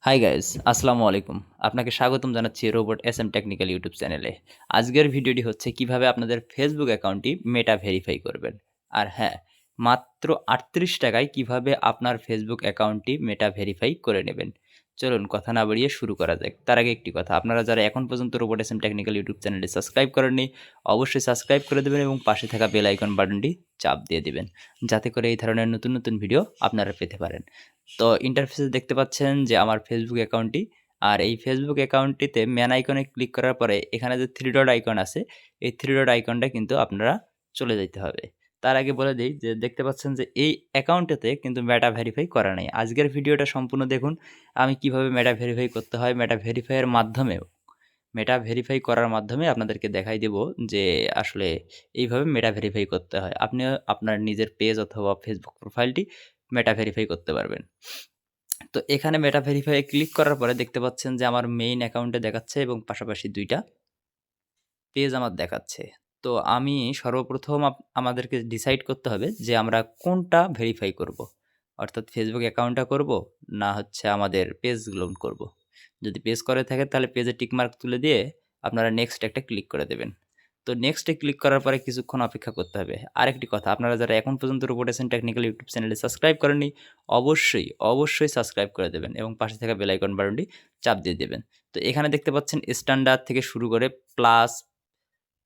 Hi guys, আসসালামু আলাইকুম। আপনাকে স্বাগতম জানাচ্ছি রোবট এসএম টেকনিক্যাল ইউটিউব চ্যানেলে। আজকের ভিডিওটি হচ্ছে কিভাবে আপনাদের ফেসবুক অ্যাকাউন্টটি মেটা ভেরিফাই করবেন। আর হ্যাঁ, মাত্র ৳৩৮ কিভাবে আপনার ফেসবুক অ্যাকাউন্টটি মেটা ভেরিফাই করে নেবেন। চলুন কথা না বাড়িয়ে শুরু করা যাক। তার আগে একটি কথা, আপনারা যারা এখন পর্যন্ত রোবট এসএম টেকনিক্যাল ইউটিউব চ্যানেলটি সাবস্ক্রাইব করেননি, অবশ্যই সাবস্ক্রাইব করে দেবেন এবং পাশে থাকা বেল আইকন বাটনটি চাপ দিয়ে দিবেন। যাতে করে এই ধরনের নতুন ভিডিও আপনারা পেতে পারেন। তো ইন্টারফেসে দেখতে পাচ্ছেন যে আমার ফেসবুক অ্যাকাউন্টটি। আর এই ফেসবুক অ্যাকাউন্টটিতে ম্যান আইকনে ক্লিক করার পরে এখানে যে 3 ডট আইকন আছে, এই 3 ডট আইকনটা কিন্তু আপনারা চলে যাইতে হবে। তার আগে বলে দেই যে দেখতে পাচ্ছেন যে এই অ্যাকাউন্টেতে কিন্তু মেটা ভেরিফাই করা নাই। আজকের ভিডিওটা সম্পূর্ণ দেখুন। আমি কিভাবে মেটা ভেরিফাই করতে হয়, মেটা ভেরিফাইয়ের মাধ্যমেও মেটা ভেরিফাই করার মাধ্যমে আপনাদেরকে দেখাই দেব যে আসলে এইভাবে মেটা ভেরিফাই করতে হয়। আপনিও আপনার নিজের পেজ অথবা ফেসবুক প্রোফাইলটি মেটা ভেরিফাই করতে পারবেন। তো এখানে মেটা ভেরিফাই এ ক্লিক করার পরে দেখতে পাচ্ছেন যে আমার মেইন অ্যাকাউন্টে দেখাচ্ছে এবং পাশাপাশি ২ টা পেজ আমার দেখাচ্ছে। তো আমি সর্বপ্রথম আমাদেরকে ডিসাইড করতে হবে যে আমরা কোনটা ভেরিফাই করব। অর্থাৎ ফেসবুক অ্যাকাউন্টটা করব না হচ্ছে আমাদের পেজগুলো করব। যদি পেজ করে থাকে তাহলে পেজে টিক মার্ক তুলে দিয়ে আপনারা নেক্সট একটা ক্লিক করে দেবেন। তো নেক্সট এ ক্লিক করার পরে কিছুক্ষণ অপেক্ষা করতে হবে। আরেকটি কথা, আপনারা যারা এখন পর্যন্ত রোবট এসএম টেকনিক্যাল ইউটিউব চ্যানেলটি সাবস্ক্রাইব করেননি, অবশ্যই সাবস্ক্রাইব করে দেবেন এবং পাশে থাকা বেল আইকন বাটনটি চাপ দিয়ে দেবেন। তো এখানে দেখতে পাচ্ছেন স্ট্যান্ডার্ড থেকে শুরু করে প্লাস,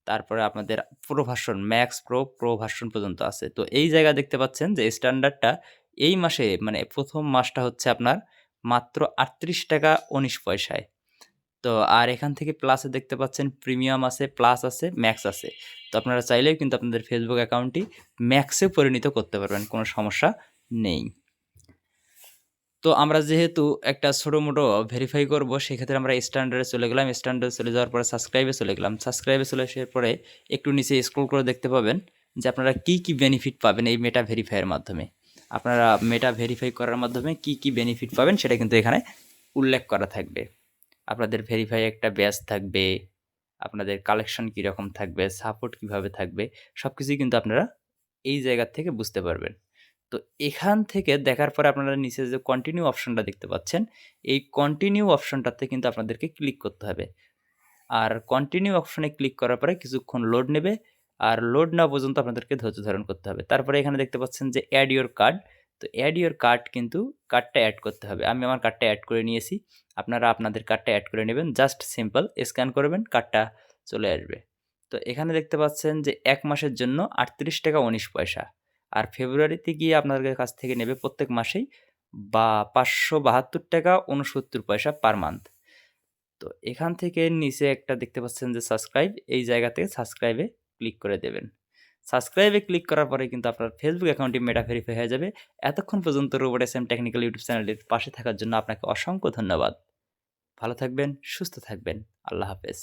তারপরে আপনাদের pro version, max pro, pro version পর্যন্ত আছে। তো এই জায়গায় দেখতে পাচ্ছেন যে স্ট্যান্ডার্ডটা এই মাসে মানে ১ম মাসটা হচ্ছে আপনার মাত্র ৳৩৮.১৯। তো আর এখান থেকে প্লাসে দেখতে পাচ্ছেন প্রিমিয়াম আছে, প্লাস আছে, ম্যাক্স আছে। তো আপনারা চাইলেও কিন্তু আপনাদের ফেসবুক অ্যাকাউন্টটি ম্যাক্সে পরিণত করতে পারবেন। কোনো সমস্যা নেই। তো আমরা যেহেতু একটা ছোট-মোটো ভেরিফাই করব, সেক্ষেত্রে আমরা স্ট্যান্ডার্ডে চলে গেলাম। স্ট্যান্ডার্ডে চলে যাওয়ার পরে সাবস্ক্রাইবে চলে গেলাম। সাবস্ক্রাইবে চলে আসার পরে একটু নিচে স্ক্রল করে দেখতে পাবেন যে আপনারা কি বেনিফিট পাবেন এই মেটা ভেরিফাইয়ের মাধ্যমে। আপনারা মেটা ভেরিফাই করার মাধ্যমে কি বেনিফিট পাবেন সেটা কিন্তু এখানে উল্লেখ করা থাকবে। আপনাদের ভেরিফাই একটা ব্যাজ থাকবে, আপনাদের কালেকশন কীরকম থাকবে, সাপোর্ট কিভাবে থাকবে, সবকিছুই কিন্তু আপনারা এই জায়গা থেকে বুঝতে পারবেন। তো এখান থেকে দেখার পরে আপনারা নিচে যে কন্টিনিউ অপশনটা দেখতে পাচ্ছেন, এই কন্টিনিউ অপশনটাতে কিন্তু আপনাদেরকে ক্লিক করতে হবে। আর কন্টিনিউ অপশনে ক্লিক করার পরে কিছুক্ষণ লোড নেবে। আর লোড নেওয়া পর্যন্ত আপনাদেরকে ধৈর্য ধারণ করতে হবে। তারপরে এখানে দেখতে পাচ্ছেন যে এড ইউর কার্ড। তো এড ইউর কার্ড কিন্তু কার্ডটা এড করতে হবে। আমি আমার কার্ডটা এড করে নিয়েছি। আপনারা আপনাদের কার্ডটা এড করে নেবেন। জাস্ট সিম্পল স্ক্যান করবেন, কার্ডটা চলে আসবে। তো এখানে দেখতে পাচ্ছেন যে ১ মাসের জন্য ৳৩৮.১৯। আর ফেব্রুয়ারিতে গিয়ে আপনাদের কাছ থেকে নেবে প্রত্যেক মাসেই ৳৫৭২.৬৯ পার মান্থ। তো এখান থেকে নিচে একটা দেখতে পাচ্ছেন যে সাবস্ক্রাইব, এই জায়গা থেকে সাবস্ক্রাইবে ক্লিক করে দেবেন। সাবস্ক্রাইবে ক্লিক করার পরে কিন্তু আপনার ফেসবুক অ্যাকাউন্টটি মেটা ভেরিফাই হয়ে যাবে। এতক্ষণ পর্যন্ত রোবট এসএম টেকনিক্যাল ইউটিউব চ্যানেলটির পাশে থাকার জন্য আপনাকে অসংখ্য ধন্যবাদ। ভালো থাকবেন, সুস্থ থাকবেন। আল্লাহ হাফেজ।